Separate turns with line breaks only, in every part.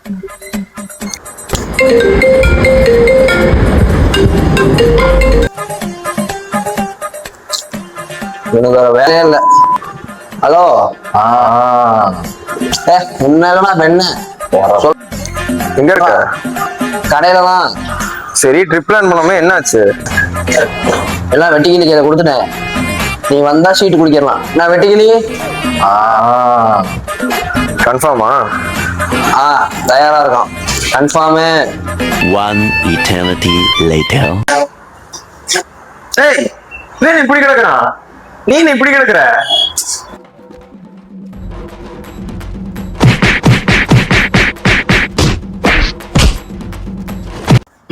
எனக்கு வேற வேலையே இல்ல. ஹலோ. உண்மையிலமா பெண்ண
எங்க இருக்க?
கடையில தான்.
சரி, ட்ரிப் பிளான் பண்ணாம என்னாச்சு?
எல்லாம் வெட்டிக்கிளி கையில கொடுத்துட்டேன். நீ வந்தா ஷீட்டு குடிக்கலாம். நான் வெட்டிக்கிளி.
கன்ஃபார்மா?
தயாரா இருக்கும். கன்ஃபார்மு.
One eternity later.
ஏய், நீ இப்படி கிடக்குறான். நீ இப்படி கிடக்குற.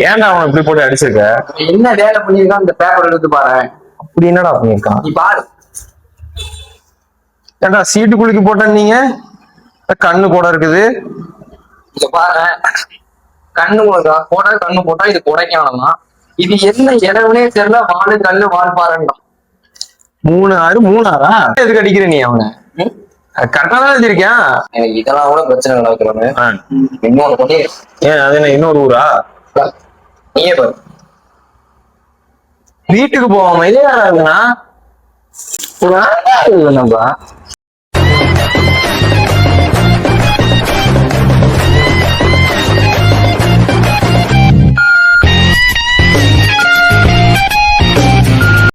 ஏன்டா அவன் இப்படி போட்டு அடிச்சிருக்க?
என்ன வேலை பண்ணிருக்கான் இந்த பேப்பர் எடுத்து பாரு.
அப்படி என்னடா பண்ணிருக்கான்?
நீ பாரு.
ஏன்டா சீட்டு குலுக்கி போட்ட நீங்க? கண்ணு கூட இருக்குது.
இத பாரு. கண்ணு போட்டா கண்ணு போட்டா இது குடைக்கானமா. இது என்ன இடவுனே தெரியல. வாழு கல்லு வாழ் பாருங்க.
3-6 எதுக்கு அடிக்கிற நீ அவனை? கரெக்டா தான் எழுதிருக்கேன்.
எனக்கு இதெல்லாம் கூட பிரச்சனை நடக்கிறோன்னு இன்னொரு பண்ணி.
ஏன் அது என்ன இன்னொரு ஊரா?
நீயே பாரு.
வீட்டுக்கு போவாம இதே யாரா இருக்குன்னா
நம்ம